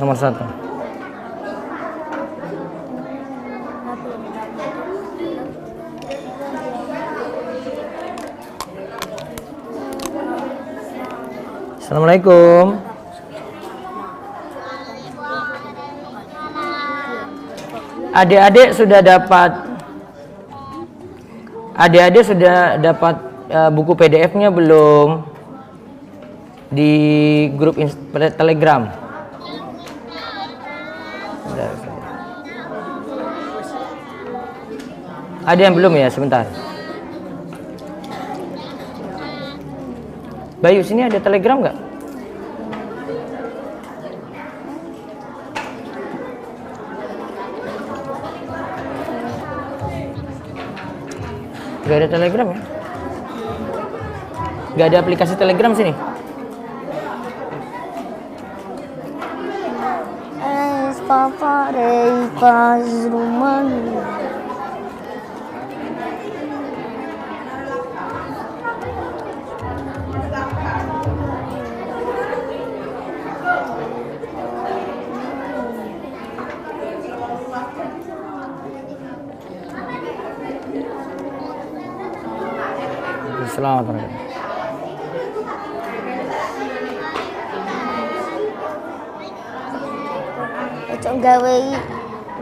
Nomor 1. Assalamualaikum. Adik-adik sudah dapat buku PDF-nya belum di grup Telegram? Ada yang belum ya? Sebentar. Bayu, sini ada Telegram nggak? Nggak ada Telegram ya? Nggak ada aplikasi Telegram sini? Papa Repas rumah. Selamat pagi. Cocok gawe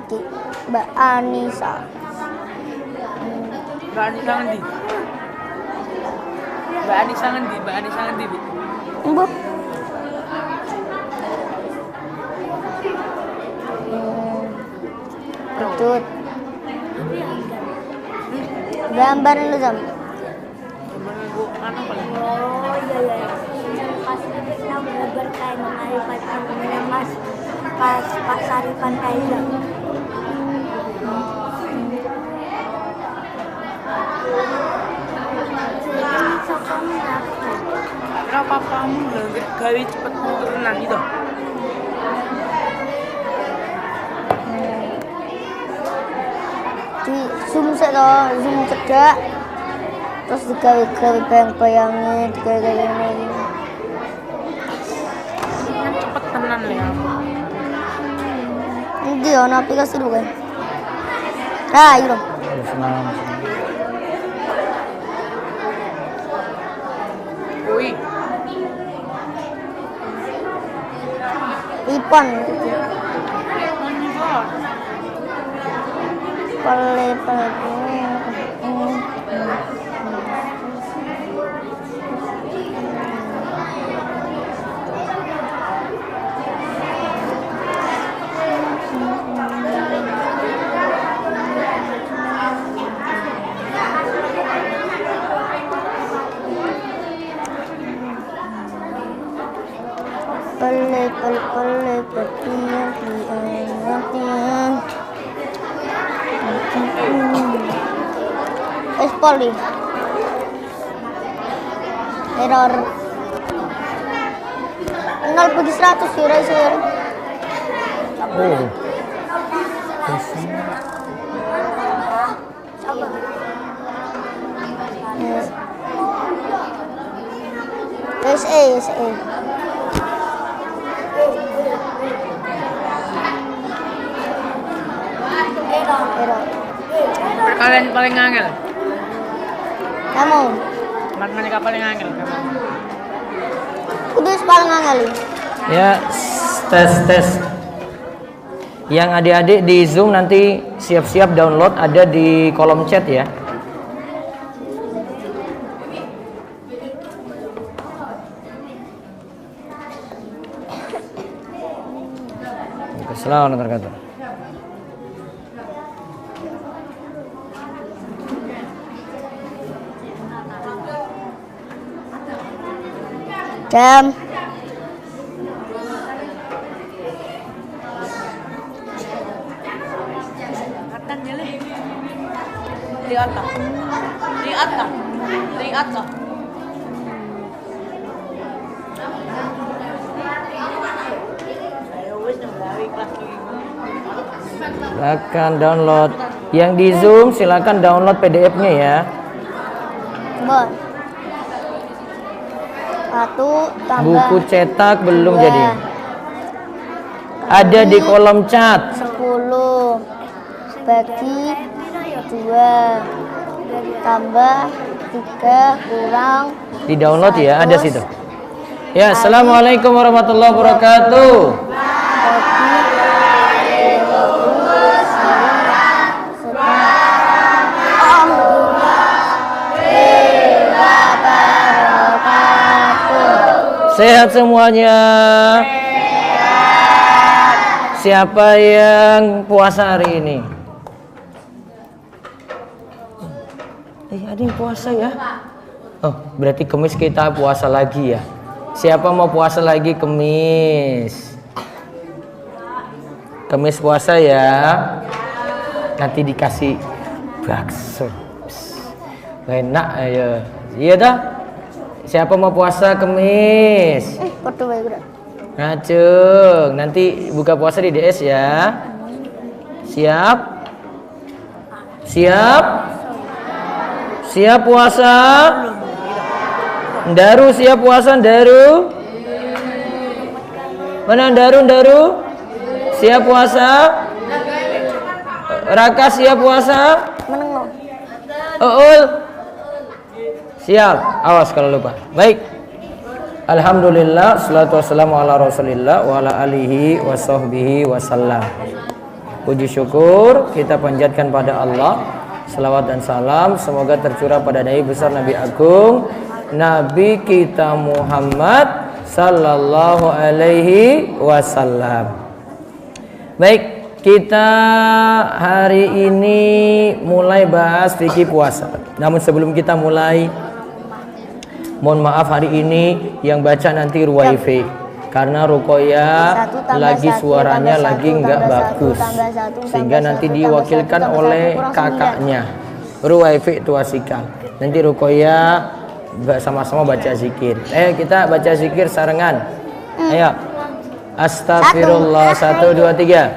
iki Mbak Anissa. Mbak Anissa ngendi? Mbak Anissa ngendi? Mbak Anissa ngendi, Bu? Mbok. Tutut. Gambar lu, Zam. Bu, anu paling. Oh iya. Pas kita gambar kayak mengalihkan Mas. Pas Sarifan Kaiza. Kenapa kamu nggak gawe cepet turunan itu? Di zoom cedak. Terus digawe bayang-bayangnya, digawe lagi. Kan cepet tenan ya. Ini ono aplikasi dulu kan. Ah, iya. Wih. Ipon. Pale. Poli. Error 0/100 ya. Oh. SA. Error. Perkalian paling angel. Kamu. Matematika paling angel kamu. Udah paling angel. Ya, tes. Yang adik-adik di Zoom nanti siap-siap download, ada di kolom chat ya. Assalamualaikum warahmatullahi wabarakatuh. Jam. Atan jele. Lihat lah. Silakan download. Yang di Zoom silakan download PDF-nya ya. Bon. 1 tambah Buku cetak belum 2. jadi. Ada di kolom chat. 10 bagi 2 tambah 3 kurang Di download ya, ada 100 situ. Ya, assalamualaikum warahmatullahi wabarakatuh. Sehat semuanya. Siapa yang puasa hari ini? Ada yang puasa ya? Oh, berarti Kemis kita puasa lagi ya. Siapa mau puasa lagi Kemis? Kemis puasa ya. Nanti dikasih bakso. Enak ya. Iya dah. Siapa mau puasa Kemis? Foto baik udah. Ngacung. Nanti buka puasa di DS ya. Siap? Siap? Siap puasa? Daru siap puasa Daru? Mana Daru? Siap puasa? Raka siap puasa? Menengok. Uul? Siap. Awas kalau lupa. Baik. Alhamdulillah, salatu wassalamu ala rasulillah wa ala alihi wa sahbihi wasallam. Puji syukur kita panjatkan pada Allah. Salawat dan salam semoga tercurah pada Nabi besar Nabi Agung Nabi kita Muhammad sallallahu alaihi wasallam. Baik, kita hari ini mulai bahas fikih puasa. Namun sebelum kita mulai, mohon maaf hari ini yang baca nanti Ruwaifi karena Rukoya lagi suaranya lagi nggak bagus sehingga nanti diwakilkan oleh kakaknya Ruwaifi Tuasikal. Nanti Rukoya sama-sama baca zikir. Kita baca zikir sarengan. Ayo. Astagfirullah 1 2 3.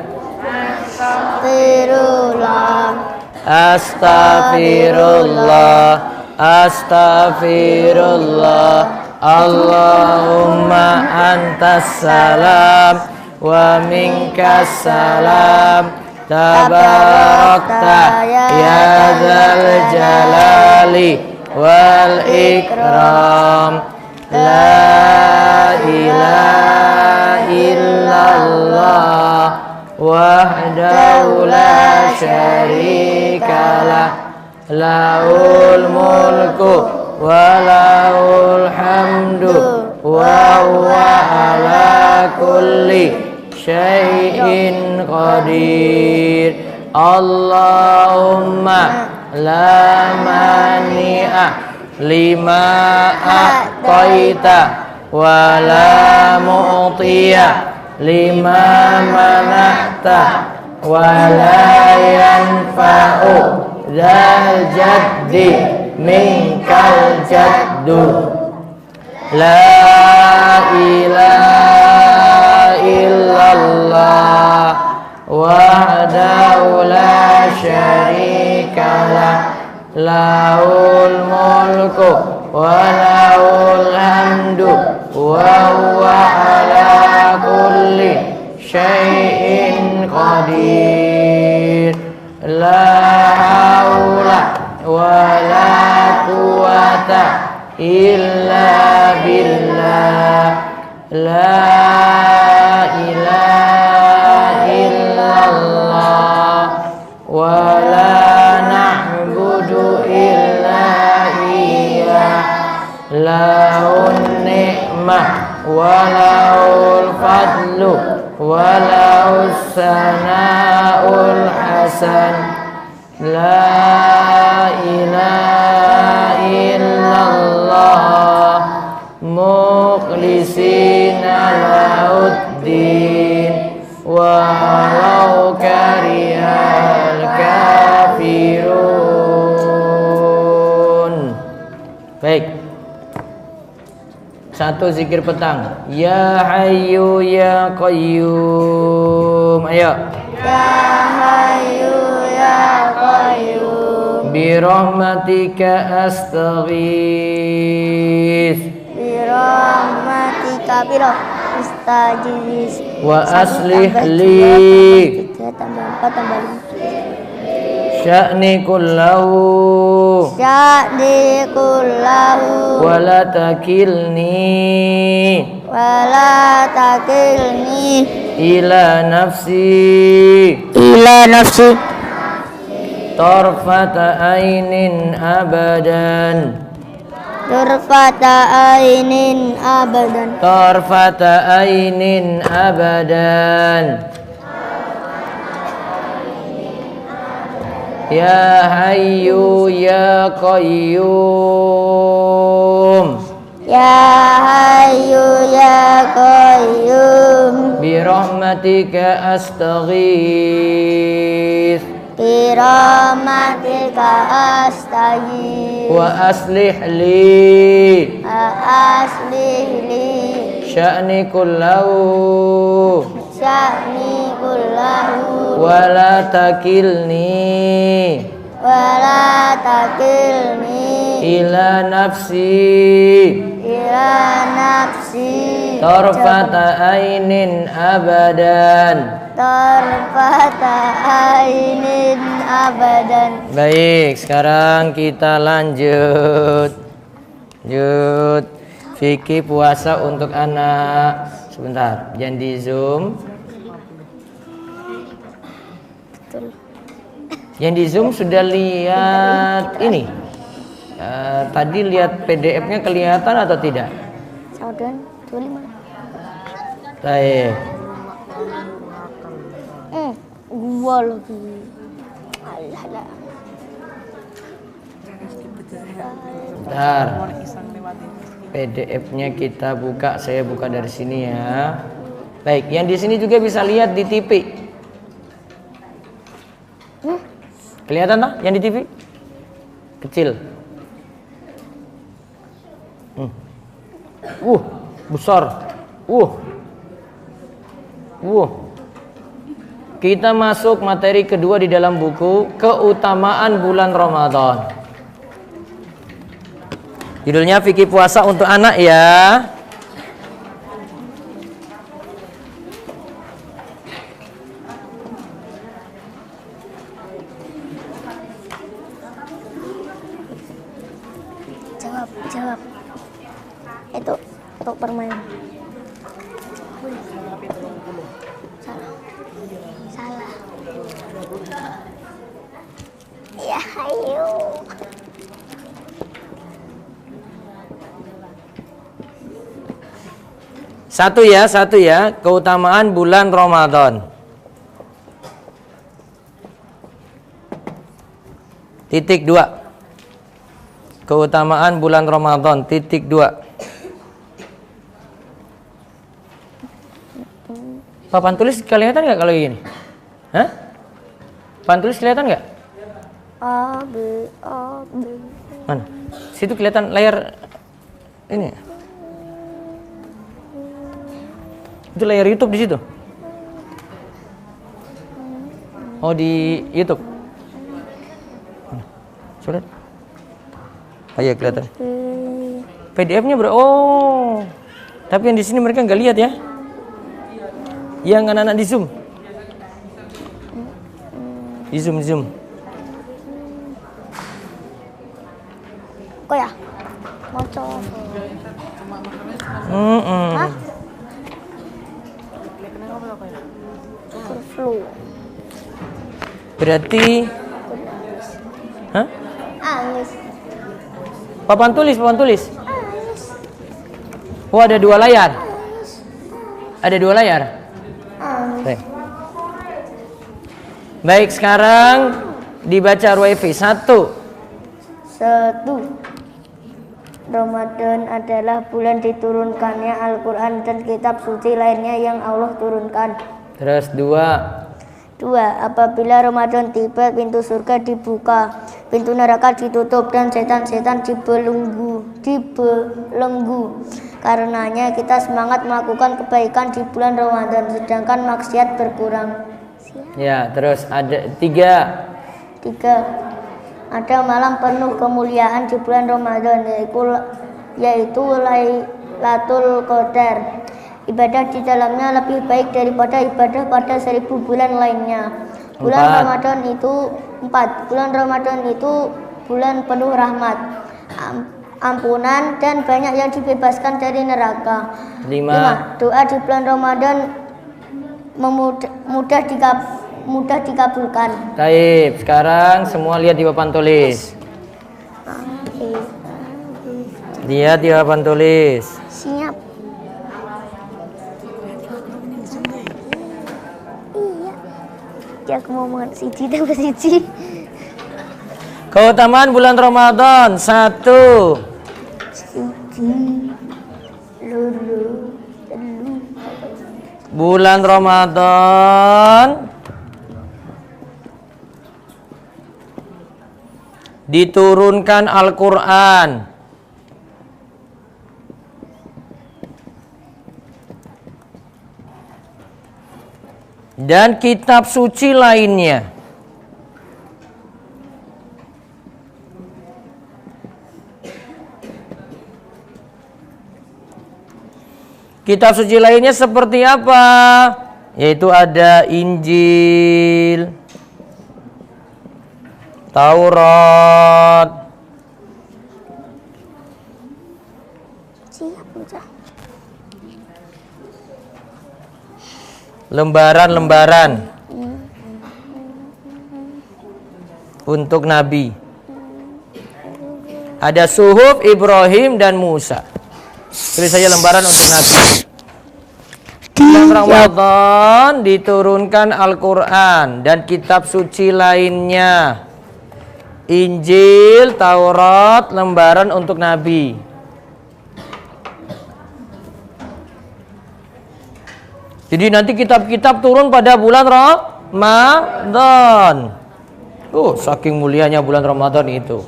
Astagfirullah. Astagfirullah. Allahumma antas salam wa minkas salam. Tabarakta ya dzal jalali wal ikram. La ilaha illallah wahdahu la syarikalah. Lahul mulku wa lahul hamdu wa huwa ala kulli syai'in qadir. Allahumma la mani'a lima a'taita wa la mu'tiya lima mana'ta wa la yanfa'u dzal jaddi minkal jaddu. La ilaha illallah wahdahu la syarikalah. Lahul mulku wa lahul hamdu wa huwa ala kulli syai'in qadir. La haula wa la quwata illa billah. La ilaha illallah wa la na'budu illa iyyah. Lahun ni'mah wa lahul fadlu wa lahus sana'ul hasan. La ilaha illallah mukhlisina lahuddin walau karihal kafirun. Baik. Satu zikir petang. Ya Hayyu ya Qayyum. Ayo. Ya Hayyu ya Qayyum Bi rahmatika astaghits. bi kapiro istajis wa aslih li tambah 4 tambah 5 sya'ni kullahu sya'ni kullahu wa la takilni ila nafsi tarfata ainin abadan ya hayyu ya qayyum bi rahmatika astaghith wa aslih li sya'ni kullahu wa la takilni ila nafsi tarfata ainin abadan. Baik, sekarang kita lanjut fikih puasa untuk anak. Sebentar, jangan di zoom. Yang di zoom sudah lihat ini. Tadi lihat PDF-nya kelihatan atau tidak? Baik. Gua lagi. Bentar. PDF-nya kita buka, saya buka dari sini ya. Baik, yang di sini juga bisa lihat di TV. Kelihatan tak yang di TV? Kecil. Besar. Kita masuk materi kedua di dalam buku Keutamaan Bulan Ramadan. Judulnya fikih puasa untuk anak ya. Jawab. Itu permainan. Salah. Ya, ayo. Satu ya, keutamaan bulan Ramadan. Titik 2. Keutamaan bulan Ramadan. Titik 2. Papan tulis kelihatan nggak kalau gini? Hah? Papan tulis kelihatan nggak? A B. Mana? Situ kelihatan layar ini. Itu layar YouTube di situ. Oh, di YouTube. Coba lihat. Oh iya kelihatan. PDF-nya oh. Tapi yang di sini mereka nggak lihat ya. Yang anak-anak di zoom. Di zoom. Kok ya? Moco. Hah? Flu. Berarti Anis. Papan tulis. Oh, ada 2 layar. Ada 2 layar. Baik, sekarang dibaca Ruwaifi. 1. Ramadan adalah bulan diturunkannya Al-Quran dan kitab suci lainnya yang Allah turunkan. Terus 2. Apabila Ramadan tiba, pintu surga dibuka, pintu neraka ditutup, dan setan-setan dibelenggu. Karenanya kita semangat melakukan kebaikan di bulan Ramadan, sedangkan maksiat berkurang. Ya, terus ada 3. Ada malam penuh kemuliaan di bulan Ramadan, yaitu Lailatul Qadar. Ibadah di dalamnya lebih baik daripada ibadah pada 1000 bulan lainnya. Bulan Empat. Ramadan itu 4. Bulan Ramadan itu bulan penuh rahmat, ampunan, dan banyak yang dibebaskan dari neraka. 5. Doa di bulan Ramadan mudah dikabulkan. Baik, sekarang semua lihat di papan tulis. Lihat di papan tulis. Siap. Iya. Ya aku mau makan siji tambah siji. Keutamaan bulan Ramadan 1. Siji. Lulu. Bulan Ramadan diturunkan Al-Quran. Dan kitab suci lainnya. Kitab suci lainnya seperti apa? Yaitu ada Injil, Taurat, lembaran-lembaran untuk Nabi. Ada suhuf Ibrahim dan Musa. Tulis saja lembaran untuk Nabi. Bulan Ramadan diturunkan Al-Quran dan kitab suci lainnya. Injil, Taurat, lembaran untuk Nabi. Jadi nanti kitab-kitab turun pada bulan Ramadan. Saking mulianya bulan Ramadan itu.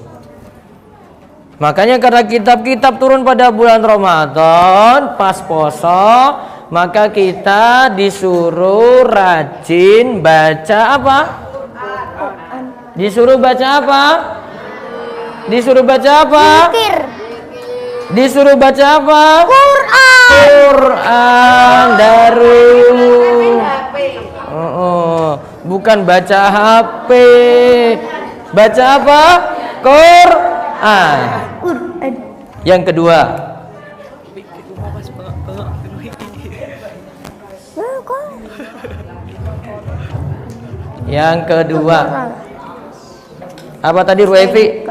Makanya karena kitab-kitab turun pada bulan Ramadan, pas poso, maka kita disuruh rajin baca apa? Disuruh baca apa? Disuruh baca apa? Zikir. Disuruh baca apa? Quran. Quran bukan baca HP. Baca apa? Quran. Yang kedua. Yang kedua. Apa tadi Ruefi?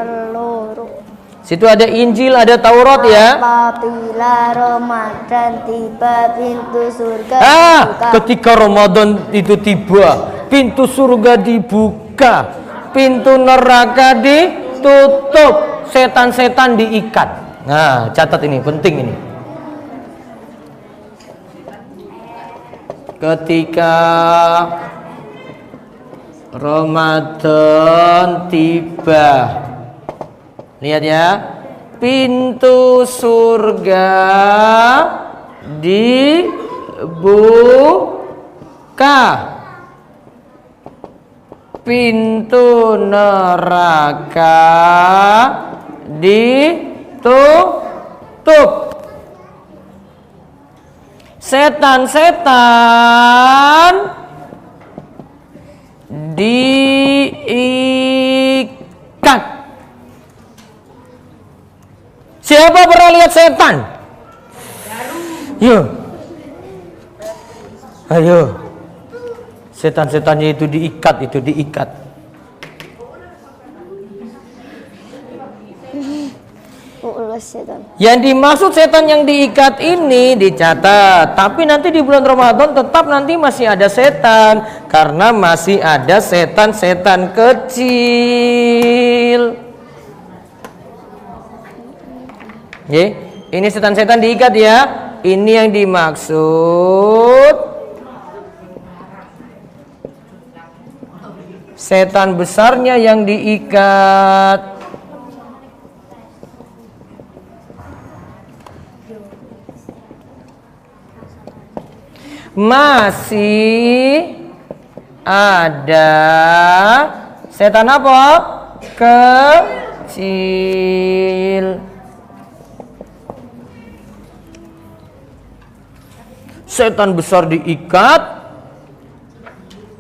Situ ada Injil, ada Taurat ya. Apabila Ramadan tiba, pintu surga dibuka. Ketika Ramadan itu tiba, pintu surga dibuka, pintu neraka ditutup, setan-setan diikat. Nah, catat ini, penting ini. Ketika Ramadan tiba, lihat ya, pintu surga dibuka, pintu neraka ditutup, setan-setan diikat. Siapa pernah lihat setan? Yo. Ayo. Setan-setannya itu diikat, Yang dimaksud setan yang diikat ini dicatat. Tapi nanti di bulan Ramadan tetap nanti masih ada setan, karena masih ada setan-setan kecil. Ini setan-setan diikat ya. Ini yang dimaksud setan besarnya yang diikat. Masih ada setan apa? Kecil. Setan besar diikat,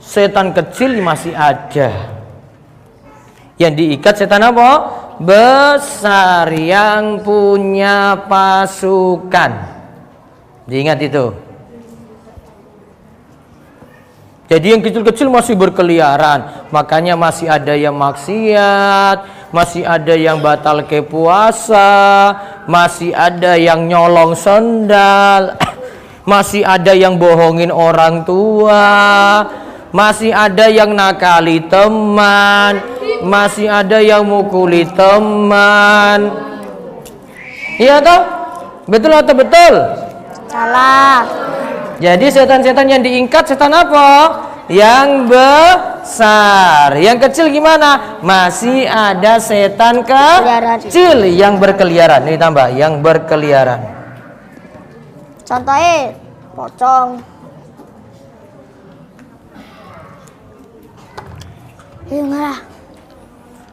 setan kecil masih ada. Yang diikat setan apa? Besar yang punya pasukan. Diingat itu. Jadi yang kecil-kecil masih berkeliaran, makanya masih ada yang maksiat, masih ada yang batal ke puasa, masih ada yang nyolong sendal, masih ada yang bohongin orang tua, masih ada yang nakali teman, masih ada yang mukuli teman. Iya toh? Betul atau betul? Salah. Jadi setan-setan yang diingkat setan apa? Yang besar. Yang kecil gimana? Masih ada setan kecil yang berkeliaran. Ini tambah, yang berkeliaran. Contohnya pocong. Marah.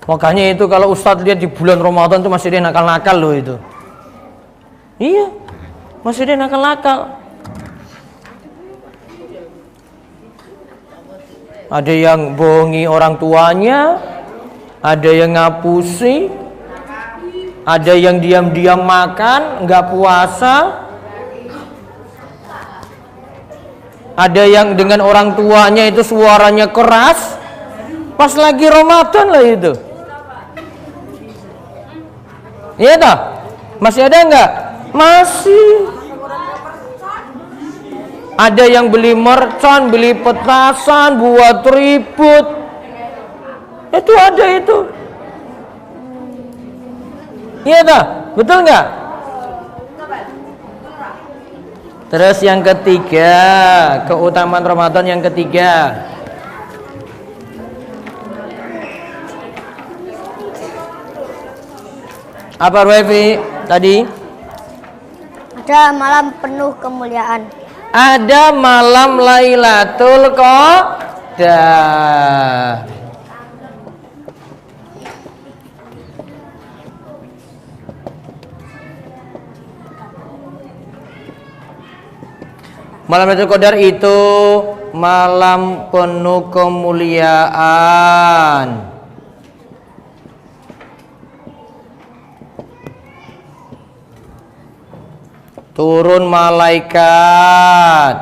Makanya itu kalau Ustadz lihat di bulan Ramadan tuh masih dia nakal-nakal loh itu. Iya, masih dia nakal-nakal. Ada yang bohongi orang tuanya, ada yang ngapusi, ada yang diam-diam makan, nggak puasa, ada yang dengan orang tuanya itu suaranya keras, pas lagi Ramadan lah itu. Iya toh? Masih ada nggak? Masih. Ada yang beli mercon, beli petasan, buat ribut. Itu ada itu. Iya tak? Betul nggak? Terus yang ketiga, keutamaan Ramadan yang ketiga. Apa Revi tadi? Ada malam penuh kemuliaan. Ada malam Lailatul Qadar. Malam Lailatul Qadar itu malam penuh kemuliaan. Turun malaikat,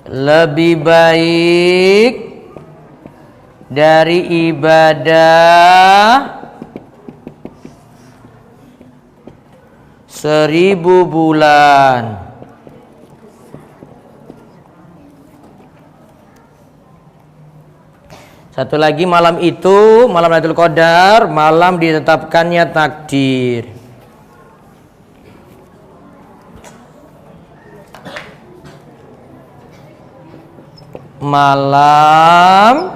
lebih baik dari ibadah 1000 bulan. Satu lagi, malam itu, malam Lailatul Qadar, malam ditetapkannya takdir. Malam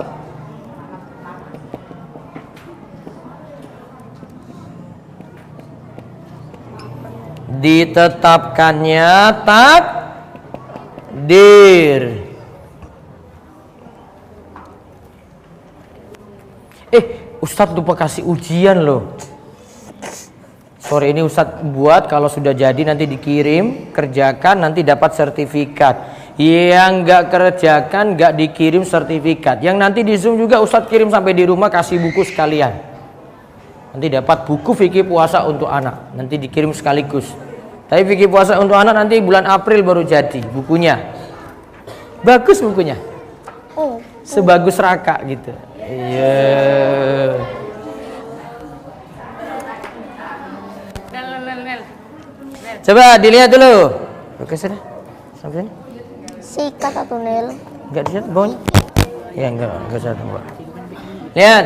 ditetapkannya takdir. Ustadz lupa kasih ujian loh. Sore ini Ustadz buat, kalau sudah jadi nanti dikirim, kerjakan, nanti dapat sertifikat. Yang nggak kerjakan nggak dikirim sertifikat. Yang nanti di Zoom juga Ustadz kirim sampai di rumah, kasih buku sekalian. Nanti dapat buku fikih puasa untuk anak, nanti dikirim sekaligus. Tapi fikih puasa untuk anak nanti bulan April baru jadi bukunya. Bagus bukunya. Sebagus Raka gitu. Iya. Coba dilihat dulu. Oke sudah. Sampai sini. Sikat atau Nel? Enggak dilihat bawahnya? Ya enggak usah tunggu. Lihat.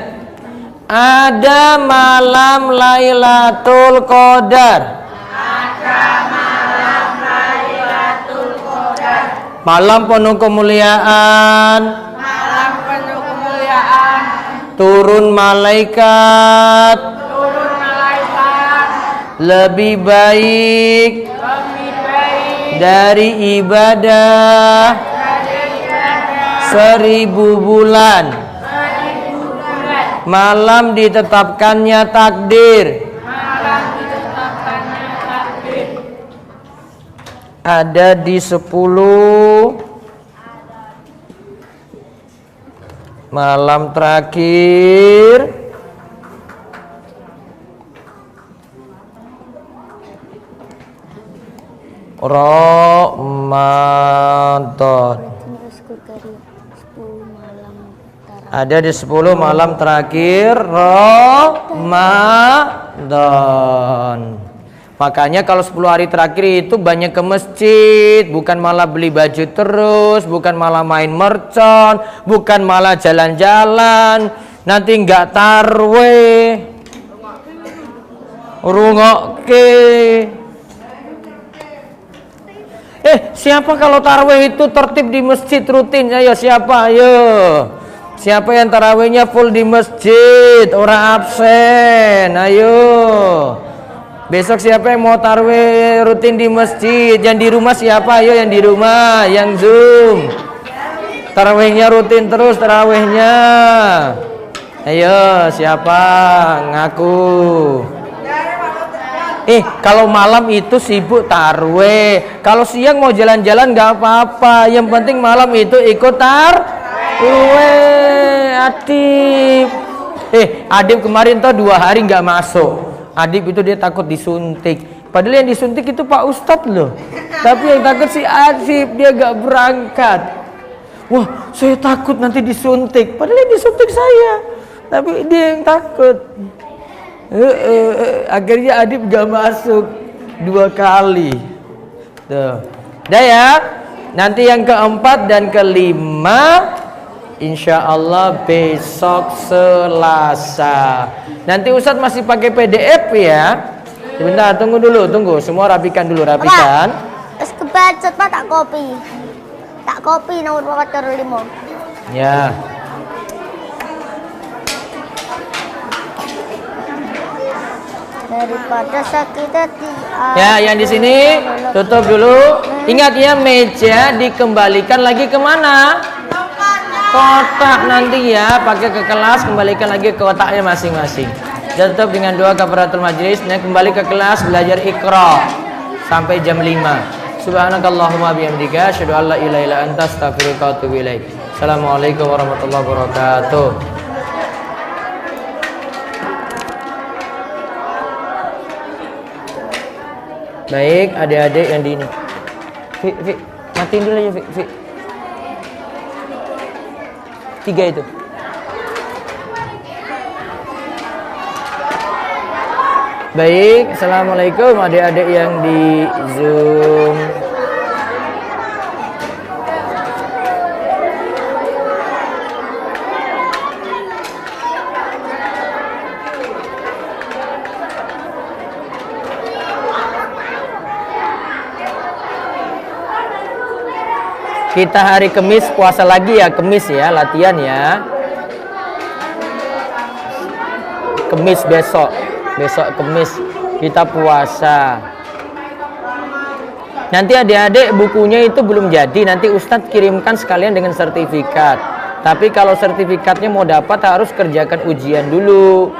Ada malam Lailatul Qadar. Ada malam Lailatul Qadar. Malam penuh kemuliaan. Turun malaikat, lebih baik dari ibadah 1000 bulan. Malam ditetapkannya takdir. Ada di 10 malam terakhir Ramadan. Ada di 10 malam terakhir Ramadan. Makanya kalau 10 hari terakhir itu banyak ke masjid, bukan malah beli baju terus, bukan malah main mercon, bukan malah jalan-jalan, nanti nggak tarweh. Rungokke. Siapa kalau tarawih itu tertib di masjid rutin? Ayo siapa? Ayo. Siapa yang tarawihnya full di masjid, orang absen? Ayo. Besok siapa yang mau tarawih rutin di masjid? Yang di rumah siapa? Ayo yang di rumah, yang Zoom. Tarawihnya rutin terus tarawihnya. Ayo siapa? Ngaku. Kalau malam itu sibuk tarawih. Kalau siang mau jalan-jalan nggak apa-apa. Yang penting malam itu ikut tarawih. Adib. Adib kemarin tuh 2 hari nggak masuk. Adib itu dia takut disuntik. Padahal yang disuntik itu Pak Ustadz loh. Tapi yang takut si Adib, dia nggak berangkat. Wah, saya takut nanti disuntik. Padahal yang disuntik saya. Tapi dia yang takut. Akhirnya Adib gak masuk 2 kali. Tuh. Udah ya. Nanti yang keempat dan kelima insya Allah besok Selasa. Nanti Ustadz masih pakai PDF ya. Sebentar, tunggu dulu, tunggu. Semua rapikan dulu, rapikan. Terus kebacet Pak, tak kopi. Tak kopi nomor 405. Ya. Daripada sakit hati. Ya, yang di sini tutup dulu. Ingat ya, meja dikembalikan lagi kemana? Kotak nanti ya, pakai ke kelas, kembalikan lagi ke kotaknya masing-masing. Tutup dengan doa kafaratul majlis. Nah, kembali ke kelas belajar Iqra sampai jam 5. Subhanakallahumma bihamdika asyhadu an la ilaha illa anta astaghfiruka wa atubu ilaik. Assalamualaikum warahmatullahi wabarakatuh. Baik, adik-adik yang di ini. Fik, matiin dulu aja, Fik. 3 itu. Baik, assalamualaikum adik-adik yang di Zoom. Kita hari Kamis puasa lagi ya, Kamis ya, latihan ya. Kamis besok Kamis kita puasa. Nanti adik-adik bukunya itu belum jadi, nanti Ustadz kirimkan sekalian dengan sertifikat. Tapi kalau sertifikatnya mau dapat harus kerjakan ujian dulu.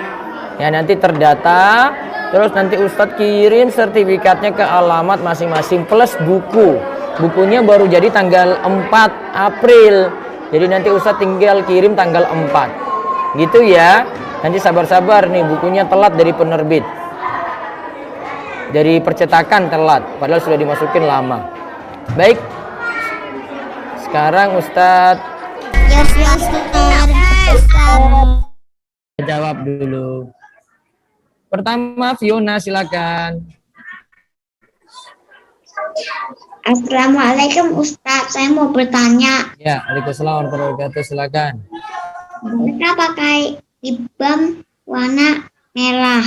Ya nanti terdata, terus nanti Ustadz kirim sertifikatnya ke alamat masing-masing plus buku. Bukunya baru jadi tanggal 4 April. Jadi nanti Ustadz tinggal kirim tanggal 4. Gitu ya. Nanti sabar-sabar nih, bukunya telat dari penerbit. Dari percetakan telat, padahal sudah dimasukin lama. Baik. Sekarang Ustadz jawab dulu. Pertama Fiona silakan. Assalamualaikum Ustadz, saya mau bertanya. Ya, waalaikumsalam warahmatullahi wabarakatuh, silakan. Bolehkah pakai lip balm warna merah?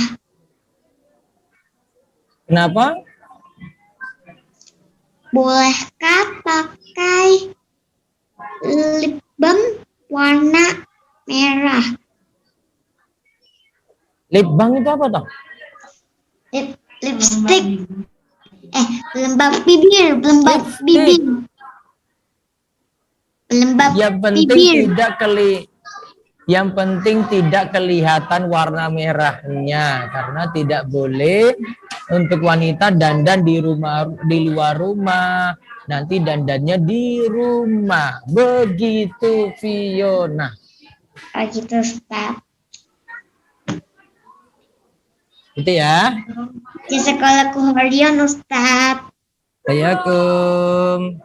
Kenapa? Bolehkah pakai lip balm warna merah? Lip balm itu apa toh? Lipstick. Pelembab bibir, pelembab bibir. Pelembab Ya penting bibir. tidak Yang penting tidak kelihatan warna merahnya, karena tidak boleh untuk wanita dandan di rumah, di luar rumah. Nanti dandannya di rumah. Begitu, Fiona. Oh gitu, Ustaz. Itu ya. Di sekolahku harian, Ustaz. Assalamualaikum.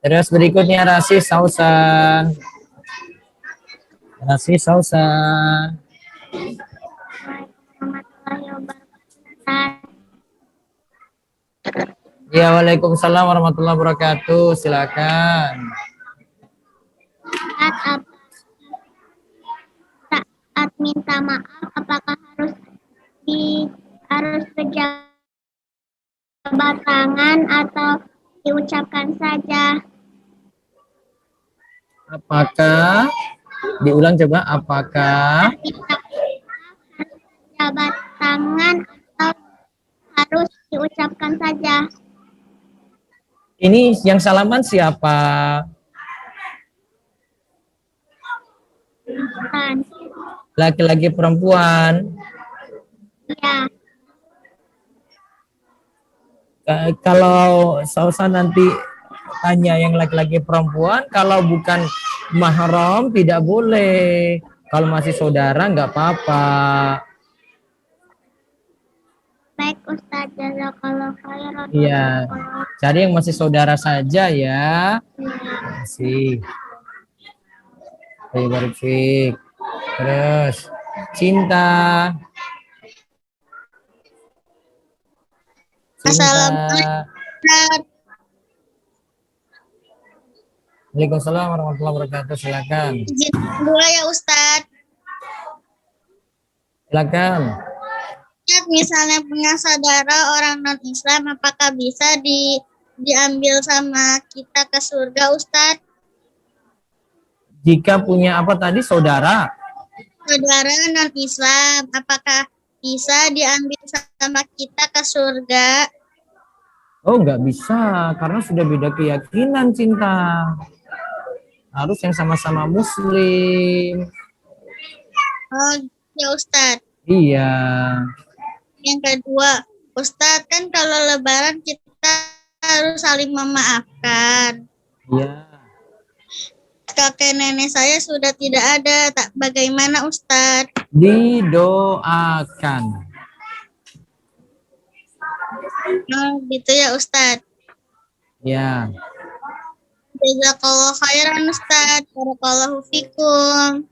Terus berikutnya Rasi Sausan. Rasi Sausan. Warahmatullahi wabarakatuh. Ya, waalaikumsalam warahmatullahi wabarakatuh. Silakan. Saat minta maaf, apakah harus berjabat tangan atau diucapkan saja? Apakah diulang coba? Apakah Minta jabat tangan atau harus diucapkan saja? ini yang salaman siapa? Kan? Laki-laki perempuan? Ya, Kalau Sausan nanti tanya yang laki-laki perempuan, kalau bukan mahram tidak boleh. Kalau masih saudara nggak apa-apa. baik Ustaz, jazakallahu khairan. Iya, cari yang masih saudara saja ya. Masih. Ayo barik Fik. Terus cinta. Assalamualaikum. Waalaikumsalam warahmatullahi wabarakatuh. Silakan. Izin dulu ya Ustaz. Silakan. Misalnya punya saudara orang non-Islam, apakah bisa diambil sama kita ke surga, Ustadz? Jika punya apa tadi saudara? Saudara non-Islam, apakah bisa diambil sama kita ke surga? Oh, nggak bisa karena sudah beda keyakinan cinta. Harus yang sama-sama Muslim. Oh, ya Ustadz. Iya. Yang kedua, Ustadz, kan kalau Lebaran kita harus saling memaafkan. Iya. Kakek nenek saya sudah tidak ada, tak bagaimana Ustadz? Didoakan. Oh, gitu ya Ustadz. Ya. Jazakallahu khairan Ustadz. Barakallahu fikum.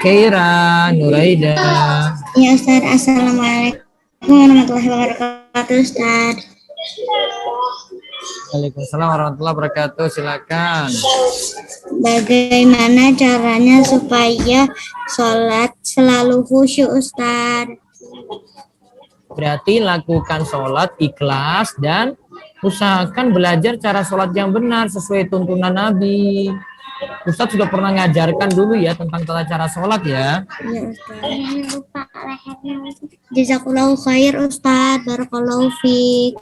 Khaira, Nuraida. Ya Ustadz, Assalamualaikum warahmatullahi wabarakatuh Ustadz. Waalaikumsalam warahmatullahi wabarakatuh. Silakan. Bagaimana caranya supaya sholat selalu khusyuk Ustadz? Berarti lakukan sholat ikhlas dan usahakan belajar cara sholat yang benar sesuai tuntunan Nabi. Ustadz sudah pernah ngajarkan dulu ya tentang tata cara sholat ya. Iya Ustadz. Jazakallahu khair Ustadz. Barakallahu fiik.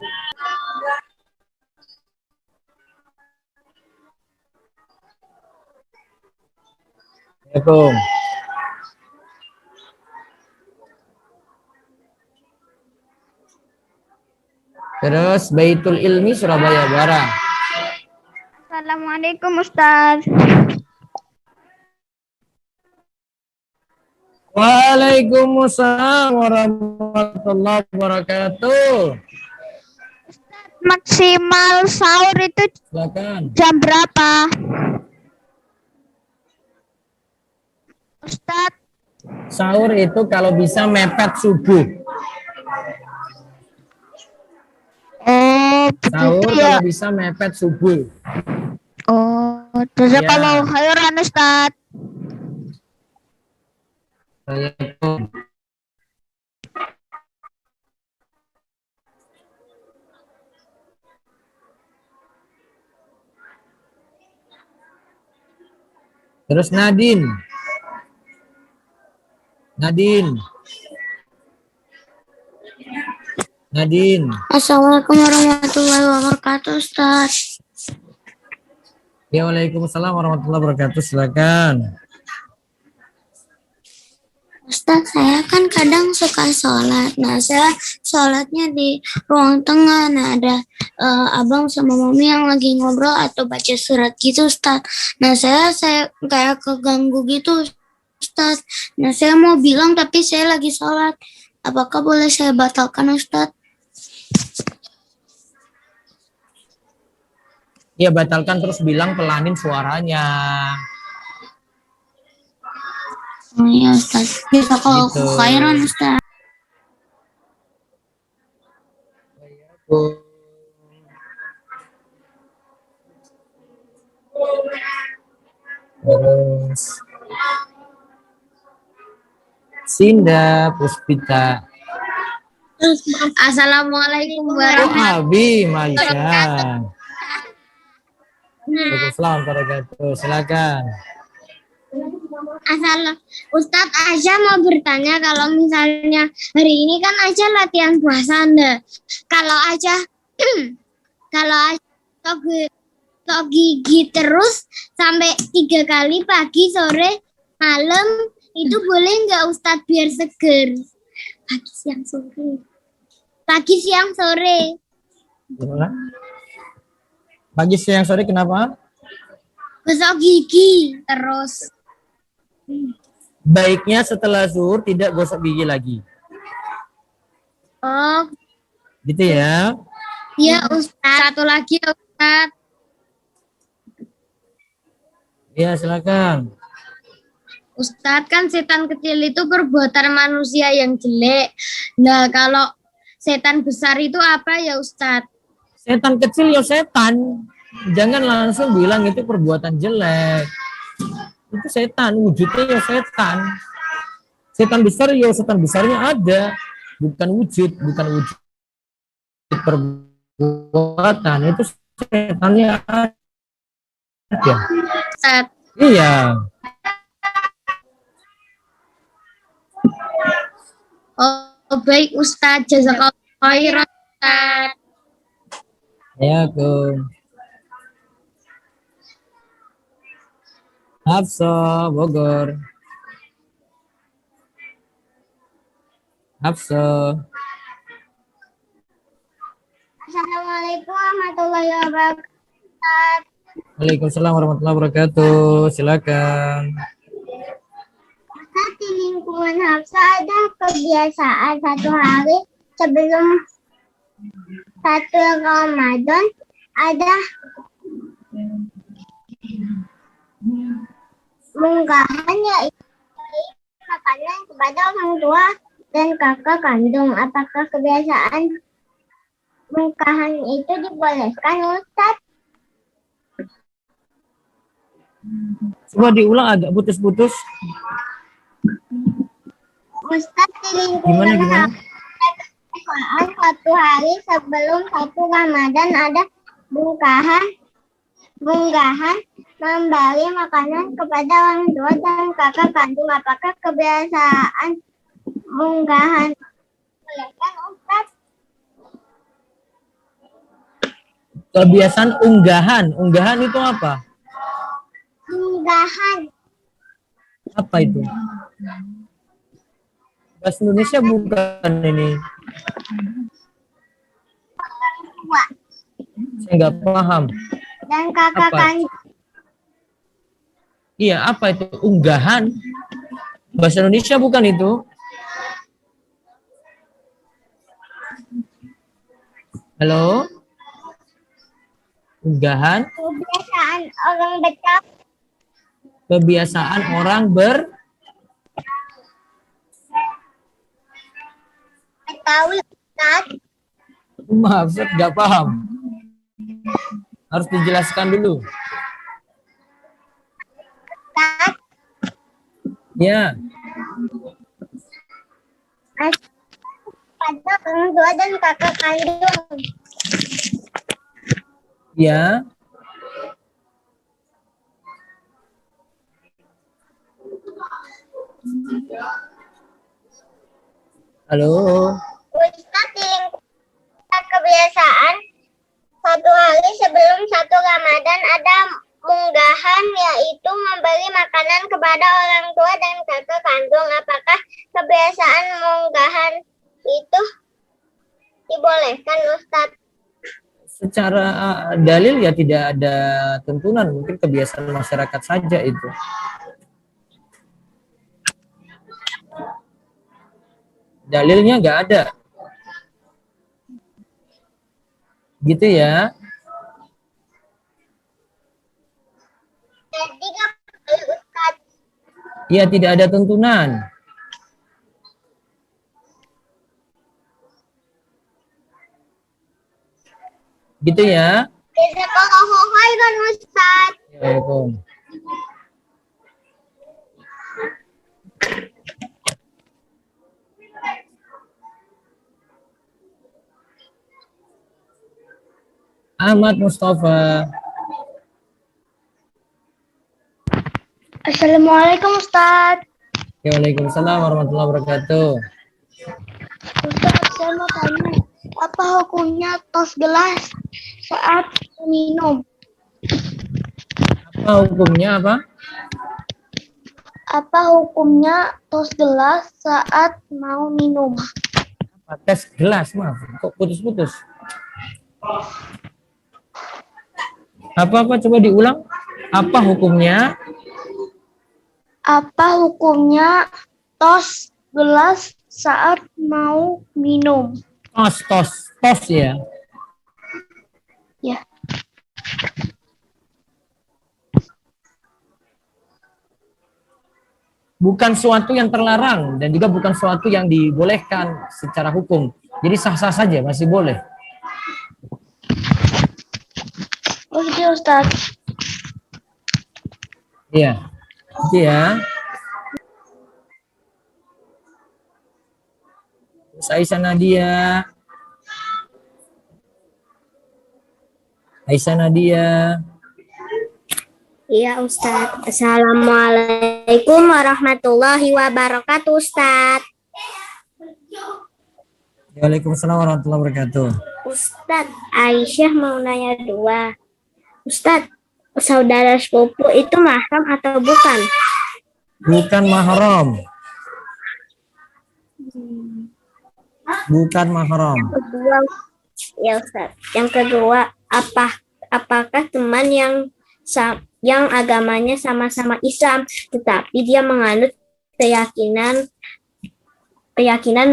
Assalamualaikum. Terus Baitul Ilmi Surabaya Barat. Assalamualaikum Ustadz. Waalaikumsalam warahmatullahi wabarakatuh. Maksimal sahur itu Silakan. jam berapa? Ustadz. Sahur itu kalau bisa mepet subuh. Oh, Sahur begitu ya. kalau bisa mepet subuh. Oh, jazakallahu Ya. khairan Ustadz. Assalamualaikum. Terus Nadine. Nadine. Nadine. Assalamualaikum warahmatullahi wabarakatuh, Ustaz. Ya, waalaikumsalam warahmatullahi wabarakatuh. Silakan. Ustaz, saya kan kadang suka sholat. Nah, saya sholatnya di ruang tengah. Nah, ada abang sama mami yang lagi ngobrol atau baca surat gitu, Ustaz. Nah, saya kayak keganggu gitu, Ustaz. Nah, saya mau bilang tapi saya lagi sholat. Apakah boleh saya batalkan, Ustaz? Ya, batalkan terus bilang pelanin suaranya. Oh iya, Ustaz. Bisa kalau Gitu. khairan, Ustaz. Terus Sinda Puspita. Assalamualaikum Oh, warahmatullahi Abi Maisha. Waalaikumsalam warahmatullahi. Silakan. Ustadz Aja mau bertanya kalau misalnya hari ini kan Aja latihan puasa nih. Kalau Aja tok gigi terus sampai 3 kali pagi, sore, malam itu boleh nggak Ustadz biar seger? Pagi, siang, sore. Pagi, siang, sore. Gimana? Pagi, siang, sore kenapa? Gosok gigi terus. Baiknya setelah zuhur tidak gosok gigi lagi. Oh, Gitu ya. iya Ustadz. Satu lagi Ustadz. Ya, silakan. Ustadz, kan setan kecil itu perbuatan manusia yang jelek. Nah, kalau setan besar itu apa ya Ustadz? Setan kecil ya setan. Jangan langsung bilang itu perbuatan jelek. Itu setan, wujudnya ya setan. Setan besar ya setan besarnya ada. Bukan wujud perbuatan. Itu setannya ada. Ustadz. Iya. Oh, baik Ustadz. Jazakallah khairan Ustadz. Ya, Kum. Hafsa, Bogor. Hafsa. Assalamualaikum warahmatullahi wabarakatuh. Waalaikumsalam warahmatullahi wabarakatuh. Silakan. Di lingkungan Hafsa ada kebiasaan satu hari sebelum 1 Ramadan ada munggahan, yaitu makanan kepada orang tua dan kakak kandung. Apakah kebiasaan munggahan itu dibolehkan, Ustaz? Coba diulang agak putus-putus. Ustaz, di lingkungan Gimana? Al-Quran satu hari sebelum 1 Ramadan ada munggahan memberi makanan kepada orang tua dan kakak kandung. Apakah kebiasaan munggahan bolehkan, Ustaz? Kebiasaan unggahan. Unggahan itu apa? Munggahan. Apa itu? Bahasa Indonesia bukan ini. Orang tua Saya nggak paham. dan kakak Apa? kandung. Iya, apa itu? Unggahan. Bahasa Indonesia bukan itu. Halo? Unggahan. Kebiasaan orang Betawi. Kebiasaan orang Betawi, Ustaz. Maaf, saya nggak paham. Harus dijelaskan dulu. Ustaz. Ya, Pada orang tua dan kakak kandung. ya. Halo. Ustaz, di lingkungan kebiasaan satu hari sebelum 1 Ramadan ada munggahan, yaitu memberi makanan kepada orang tua dan kakak kandung. Apakah kebiasaan munggahan itu dibolehkan, Ustadz? Secara dalil ya tidak ada tuntunan, mungkin kebiasaan masyarakat saja itu. Dalilnya nggak ada. Gitu ya. Jadi nggak boleh, Ustadz. Ya tidak ada tuntunan. Gitu ya. Jazakallahu khairan, Ustadz. Waalaikumsalam. Ahmad Mustafa. Assalamualaikum, Ustadz. Waalaikumsalam warahmatullahi wabarakatuh. Ustadz, saya mau tanya, apa hukumnya tos gelas saat minum? Apa hukumnya apa? Apa hukumnya tos gelas saat mau minum? Tes gelas, maaf. Kok putus-putus? Apa coba diulang? Apa hukumnya? Apa hukumnya tos gelas saat mau minum? Tos ya. Ya. Bukan suatu yang terlarang dan juga bukan suatu yang dibolehkan secara hukum. Jadi sah-sah saja, masih boleh. Oh gitu, Ustadz. Iya. Itu ya. Terus Aisyah Nadia. Iya, Ustadz. Assalamualaikum warahmatullahi wabarakatuh, Ustadz. Waalaikumsalam warahmatullahi wabarakatuh. Ustadz, Aisyah mau nanya 2. Ustadz, saudara sepupu itu mahram atau bukan? Bukan mahram. Bukan mahram. Kedua, ya Ustadz. Yang kedua, apakah teman yang agamanya sama-sama Islam, tetapi dia menganut keyakinan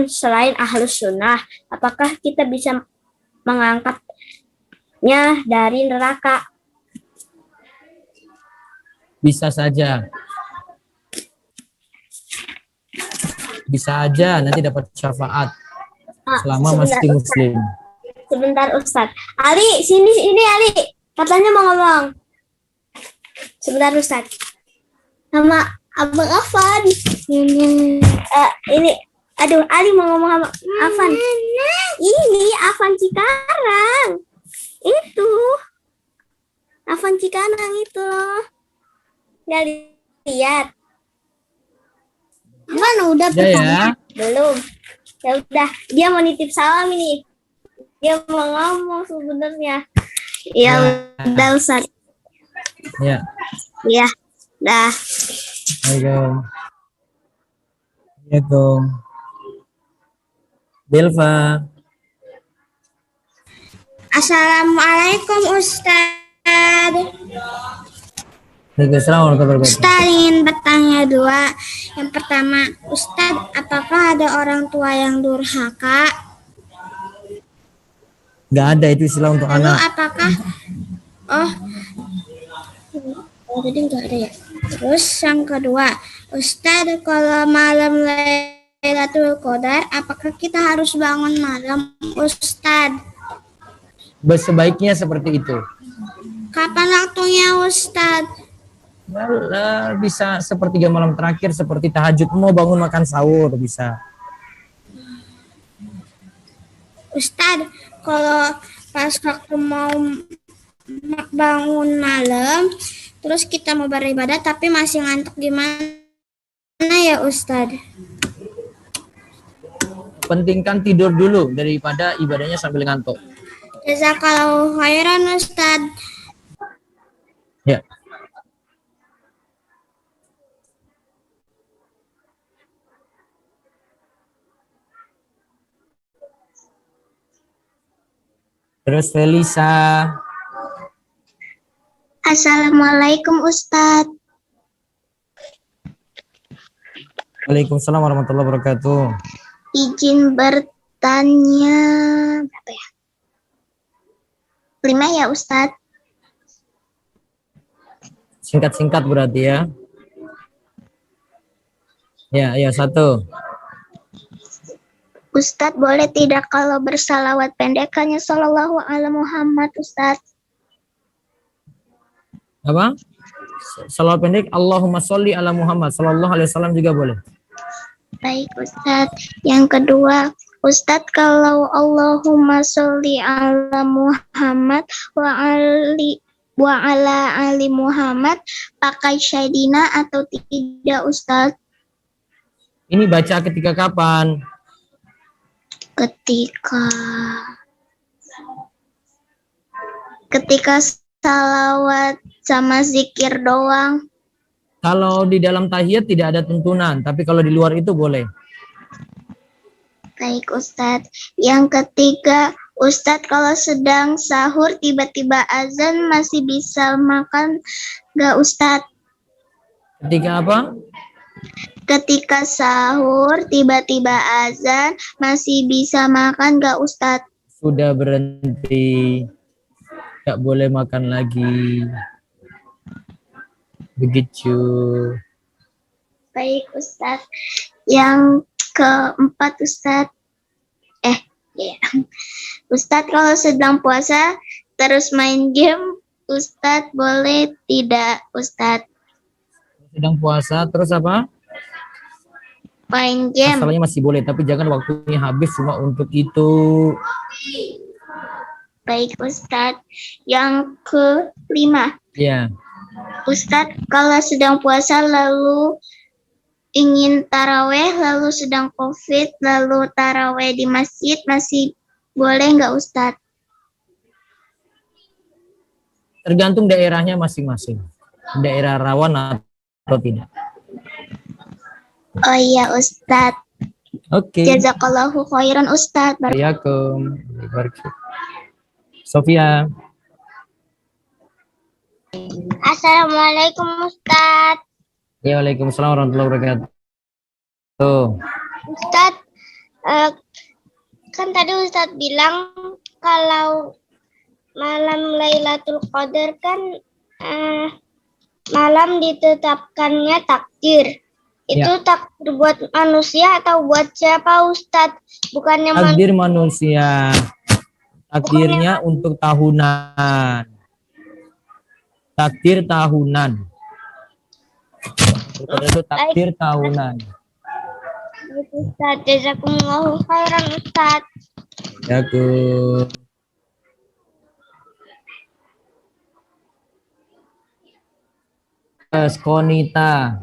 selain Ahlus Sunnah, apakah kita bisa mengangkatnya dari neraka? Bisa saja. Bisa aja nanti dapat syafaat selama masih muslim. Sebentar, Ustadz. Ali, sini Ali. Katanya mau ngomong. Sebentar, Ustadz. Sama Abang Afan. Ini, aduh, Ali mau ngomong sama Afan. Ini Afan Cikarang. Itu. Afan Cikarang itu loh. Nggak lihat. Mana udah Ya. belum. Ya udah, dia mau nitip salam ini. Dia mau ngomong sebenarnya. Ya udah, Ustaz. Ya. Ya, dah. Assalamualaikum. Belva. Assalamualaikum, Ustaz. Waalaikumsalam warahmatullahi wabarakatuh. Ustaz ingin bertanya 2. Yang pertama, Ustaz, apakah ada orang tua yang durhaka? Nggak ada itu istilah untuk Lalu anak. apakah jadi nggak ada ya. Terus yang kedua, Ustaz, kalau malam Lailatul Qadar, apakah kita harus bangun malam, Ustaz? Sebaiknya seperti itu. Kapan waktunya, Ustaz? Bisa sepertiga malam terakhir, seperti tahajud, mau bangun makan sahur bisa. Ustaz, kalau pas waktu mau bangun malam, terus kita mau beribadah tapi masih ngantuk, gimana ya, Ustaz? pentingkan tidur dulu daripada ibadahnya sambil ngantuk. Jazakallahu khairan Ustaz. Ya. Terus Felisa. Assalamualaikum Ustaz. Waalaikumsalam warahmatullahi wabarakatuh. Izin bertanya berapa ya? 5 ya Ustaz. Singkat-singkat berarti ya. Ya, 1. Ustadz boleh tidak kalau bersalawat pendekannya sallallahu ala Muhammad Ustadz? Apa? Salawat pendek Allahumma sholli ala Muhammad sallallahu alaihi wasallam juga boleh. Baik Ustadz. Yang kedua, Ustadz kalau Allahumma sholli ala Muhammad wa ala ali Muhammad pakai syadina atau tidak Ustadz? Ini baca ketika kapan? Ketika salawat sama zikir doang. Kalau di dalam tahiyat tidak ada tuntunan, tapi kalau di luar itu boleh. Baik Ustadz. Yang ketiga, Ustadz kalau sedang sahur tiba-tiba azan masih bisa makan nggak Ustadz? Ketika apa? Ketika sahur tiba-tiba azan masih bisa makan nggak Ustadz? Sudah berhenti, nggak boleh makan lagi. Begitu. Baik Ustadz. Yang keempat Ustadz. Ustadz kalau sedang puasa terus main game, Ustadz boleh tidak Ustadz? Sedang puasa terus apa? Main game. Masalahnya masih boleh, tapi jangan waktunya habis cuma untuk itu. Baik Ustadz. Yang kelima. Ya. Ustadz kalau sedang puasa lalu ingin taraweh, lalu sedang COVID, lalu taraweh di masjid, masih boleh nggak Ustadz? Tergantung daerahnya masing-masing. Daerah rawan atau tidak. Oh iya Ustadz. Oke. Jazakallahu khairan Ustadz. Assalamualaikum. Sofia. Assalamualaikum Ustadz. Ya, waalaikumsalam warahmatullahi wabarakatuh. Ustadz, kan tadi Ustadz bilang kalau malam Lailatul Qadar kan malam ditetapkannya takdir. Itu takdir buat manusia atau buat siapa Ustadz? Bukannya takdir manusia. Takdirnya untuk tahunan. Takdir tahunan. Itu takdir tahunan. Ustadz, jazakumullahu khairan Ustadz. Jazakum. Konita.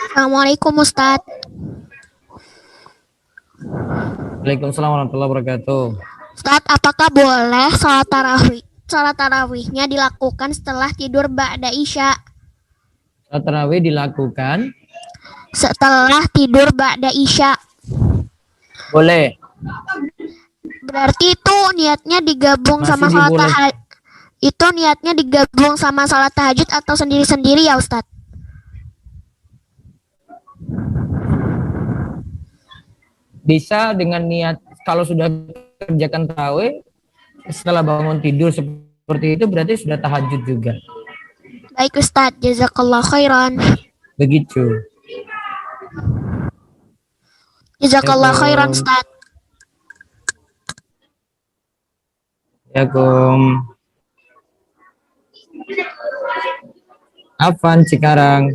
Assalamualaikum Ustadz. Waalaikumsalam warahmatullahi wabarakatuh. Ustadz, apakah boleh sholat tarawihnya dilakukan setelah tidur ba'da isya? Sholat tarawih dilakukan Setelah tidur ba'da isya. boleh. Berarti itu niatnya digabung Masih sama sholat tahajud. Itu niatnya digabung sama sholat tahajud atau sendiri-sendiri ya Ustadz? Bisa dengan niat, kalau sudah kerjakan tarawih setelah bangun tidur seperti itu berarti sudah tahajud juga. Baik Ustadz, jazakallah khairan. Begitu. Jazakallah khairan Ustadz. Assalamualaikum. Afan Cikarang.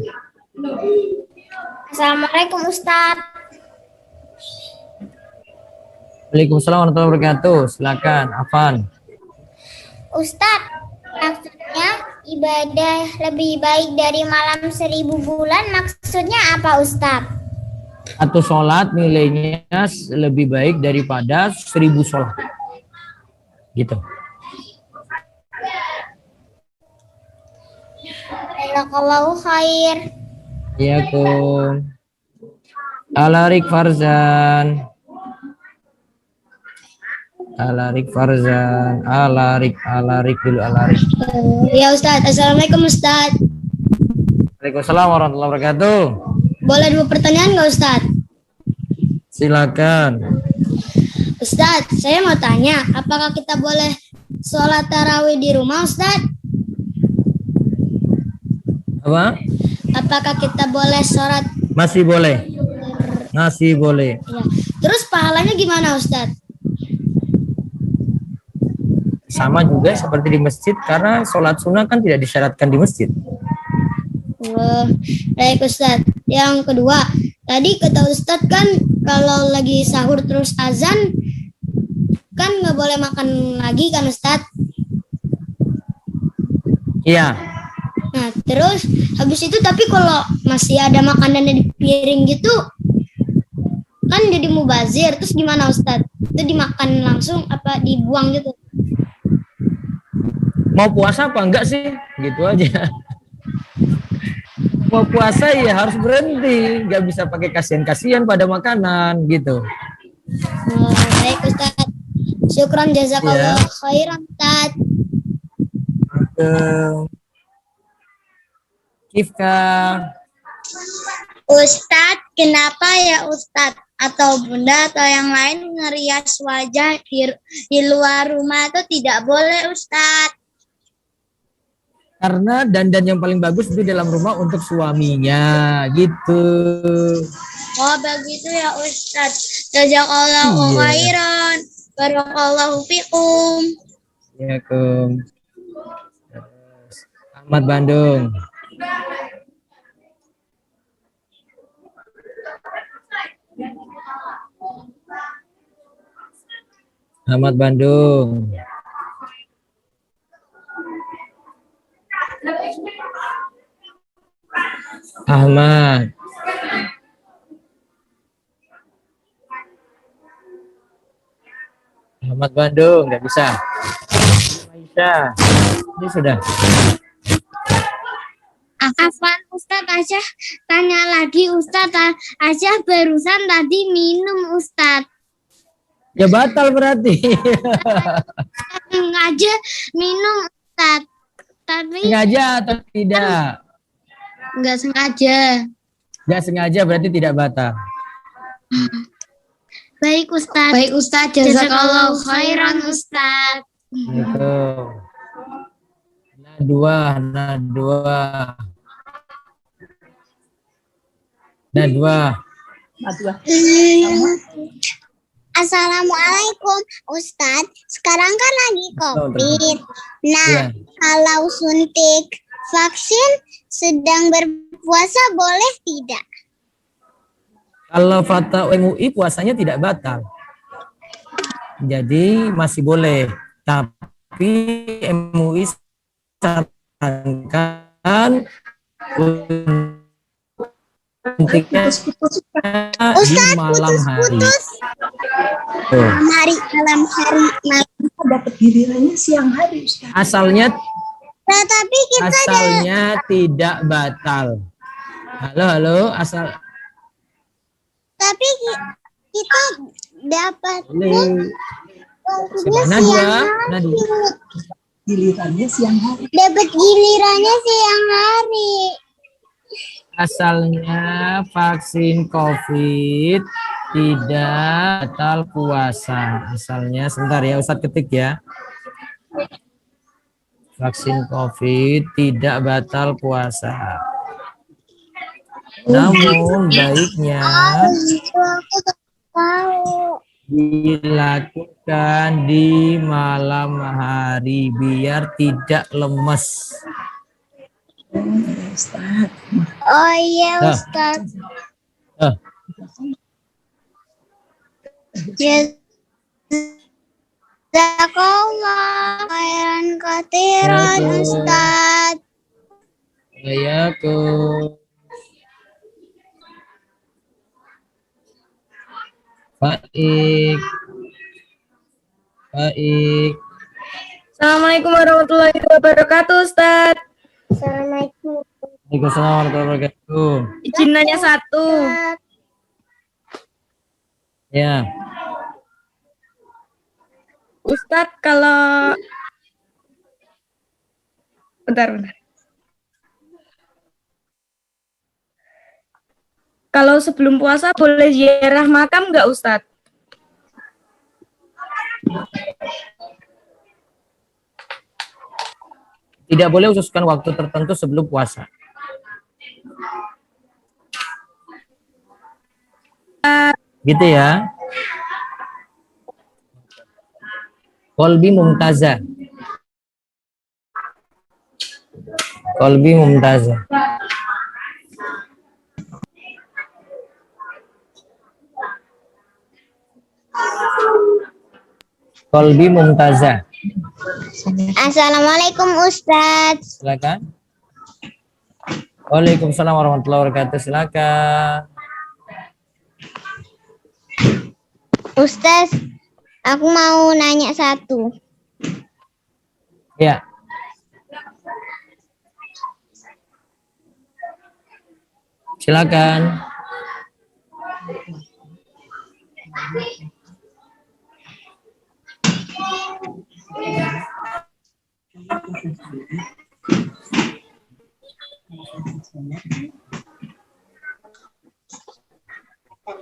Assalamualaikum Ustadz. Waalaikumsalam warahmatullahi wabarakatuh. Silakan, Afan. Ustadz, maksudnya ibadah lebih baik dari malam 1000 bulan, maksudnya apa Ustadz? Satu sholat nilainya lebih baik daripada 1000 sholat. Gitu. Jazakallahu khair. Ya, Kum. Alarik Farzan. Alarik Farzan. Alarik dulu, alarik. Ya Ustadz, Assalamualaikum Ustadz. Waalaikumsalam warahmatullahi wabarakatuh. Boleh 2 pertanyaan nggak Ustadz? Silakan. Ustadz, saya mau tanya, apakah kita boleh sholat tarawih di rumah Ustadz? Apa? Apakah kita boleh sholat? Masih boleh. Masih boleh. Ya. Terus pahalanya gimana Ustadz? Sama juga seperti di masjid, karena sholat sunnah kan tidak disyaratkan di masjid. Baik Ustadz. Yang kedua, tadi kata Ustadz kan kalau lagi sahur terus azan kan nggak boleh makan lagi kan Ustadz? Iya. Nah terus habis itu tapi kalau masih ada makanan di piring gitu kan jadi mubazir, terus gimana Ustadz? Itu dimakan langsung apa dibuang gitu? Mau puasa apa enggak sih? Gitu aja. Mau puasa ya harus berhenti, nggak bisa pakai kasihan-kasihan pada makanan gitu. Baik Ustadz. Syukran jazakallah khairan Ustadz. Kifka. Ustadz, kenapa ya Ustadz atau Bunda atau yang lain ngerias wajah di luar rumah itu tidak boleh Ustadz? Karena dandan yang paling bagus itu dalam rumah untuk suaminya gitu. Oh begitu ya Ustadz. Jazakallahu khairan. Barakallahu fikum. Ya, Kum. Ahmad Bandung. Ahmad Bandung. Ahmad. Ahmad Bandung, nggak bisa. Aisyah, ini sudah. Afwan Ustadz aja tanya lagi Ustadz aja barusan tadi minum Ustadz. Ya batal berarti. Sengaja minum Ustadz. Tapi Sengaja atau tidak? nggak sengaja. Nggak sengaja berarti tidak batal. Baik Ustadz. Baik Ustadz. Jazakallahu khairan Ustadz. Gitu. Najwa. Assalamualaikum Ustadz. Sekarang kan lagi COVID. Nah, kalau suntik vaksin sedang berpuasa boleh tidak? Kalau fatwa MUI puasanya tidak batal. Jadi masih boleh. Tapi MUI sarankan suntiknya di malam hari. Malam hari. Dapat gilirannya siang hari Ustaz. Asalnya Tapi tidak batal. Halo, asal. Tapi kita dapat Najwa. Gilirannya siang hari. Dapat gilirannya siang hari. Asalnya vaksin COVID tidak batal puasa. Asalnya, sebentar ya Ustadz ketik ya. Vaksin COVID tidak batal puasa. Namun baiknya dilakukan di malam hari biar tidak lemes. Ustaz. Oh iya Ustaz. Jazakallah khairan katsiran Ustaz. Waalaikumsalam. Baik. Baik. Assalamualaikum warahmatullahi wabarakatuh, Ustaz. Assalamualaikum. Waalaikumsalam warahmatullahi wabarakatuh. Izin nanya satu. Ya. Ustadz, kalau bentar. Kalau sebelum puasa boleh ziarah makam nggak, Ustadz? Tidak boleh khususkan waktu tertentu sebelum puasa. Gitu ya. Kolbi mumtazah. Kolbi mumtazah. Kolbi mumtazah. Assalamualaikum Ustadz. Silakan. Waalaikumsalam warahmatullahi wabarakatuh. Silakan. Ustadz, aku mau nanya satu. Ya. Silakan.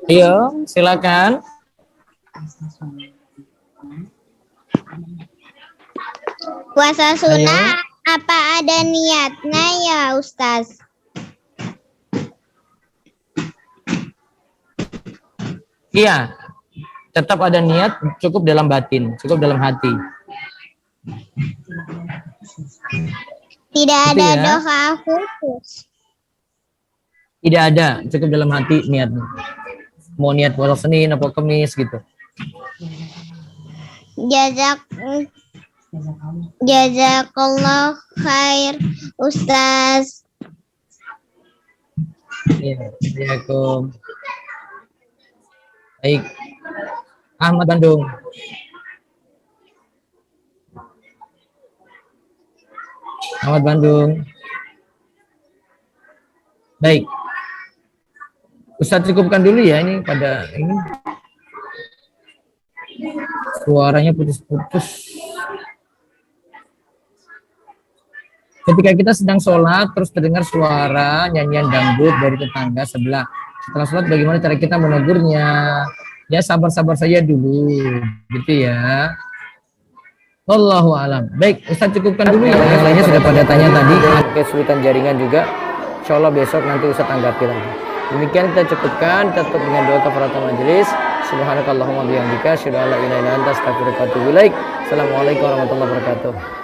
Iya, silakan. Puasa sunnah apa ada niatnya ya Ustadz? Iya, tetap ada niat, cukup dalam batin, cukup dalam hati. Tidak Gitu ada ya. doa khusus. Tidak ada, cukup dalam hati niatnya. Mau niat puasa Senin atau Kamis gitu. Jazakallah khair Ustaz. Iya, Assalamualaikum. Baik. Ahmad Bandung. Ahmad Bandung. Baik. Ustaz cukupkan dulu ya ini pada ini. Suaranya putus-putus. Ketika kita sedang sholat, terus terdengar suara nyanyian dangdut dari tetangga sebelah. Setelah sholat, bagaimana cara kita menegurnya? Ya sabar-sabar saja dulu, gitu ya. Wallahu alam. Baik, Ustaz cukupkan dulu ya. Yang lainnya sudah pada tanya tadi. Kesulitan jaringan juga. Insya Allah besok nanti Ustaz tanggapi lagi. Demikian kita cukupkan. Tetap dengan doa kafaratul majelis. Subhanakallahumma bihamdika asyhadu an la ilaha illa anta astaghfiruka wa atubu ilaik. Assalamualaikum warahmatullahi wabarakatuh.